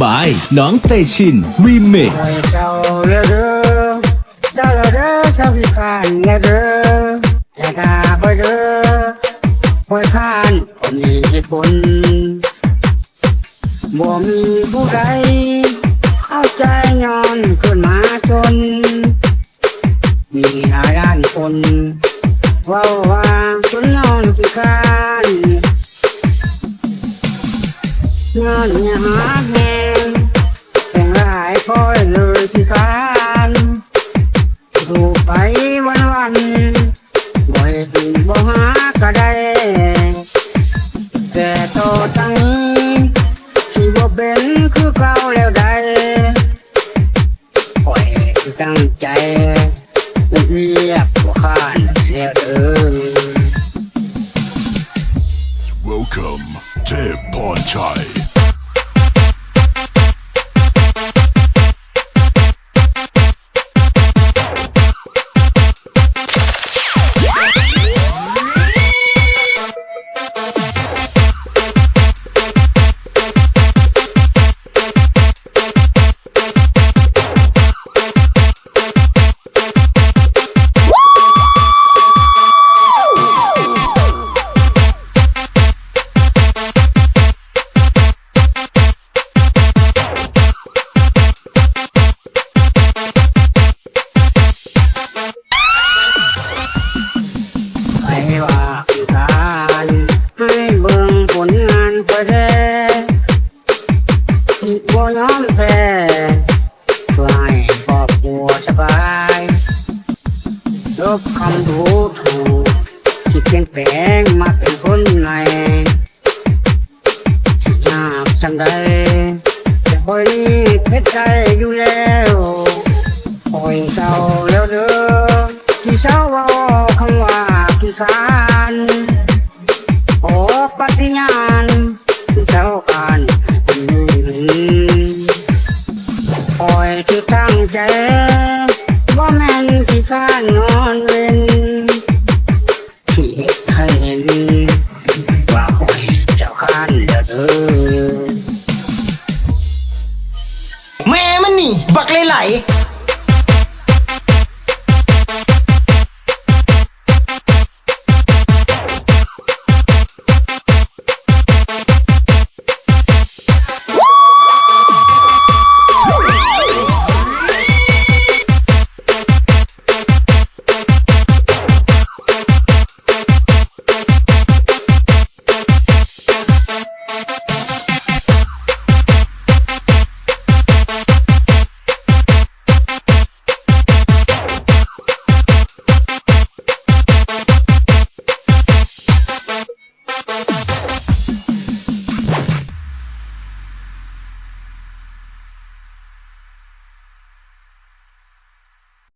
บายน้องเตชินรีเมคเจ้าเด้อเจ้าเด้อชาวพิการเด้อแต่ถ้าไปเด้อคอยข้านคนมีเหตุผลบ่มีผู้ใดเข้าใจย้อนขึ้นมาจนมีหลายด้านคนว่าจนย้อนพิการเงินหาแหงแต่งหลายคอยเลยพิการดูไปวันบ่เห็นบ่หาก็ได้แต่โตตั้งนี้ที่บ่เป็นคือเก่าแล้วได้คอยตั้งใจเรียบบ่ข้านเสียเด้อWelcome เทพพรชัยบ่ยอมแพ้เพื่อให้ครอบครัวสบายลบคำดูถูกที่เปลี่ยนแปลงมาเป็นคนใหม่ยากสังใดแต่คอยนี้เพชรใจอยู่แล้วคอยเศร้าแล้วเด้อที่เศร้าว่าคำว่าที่สารออกปฏิญาณที่เศร้าการคอยที่ตั้งใจว่าแม่นสิข้านนอนเว้นที่ให้เห็นว่าคอยเจ้าข้านเด้อแม่มันนี่บักไหล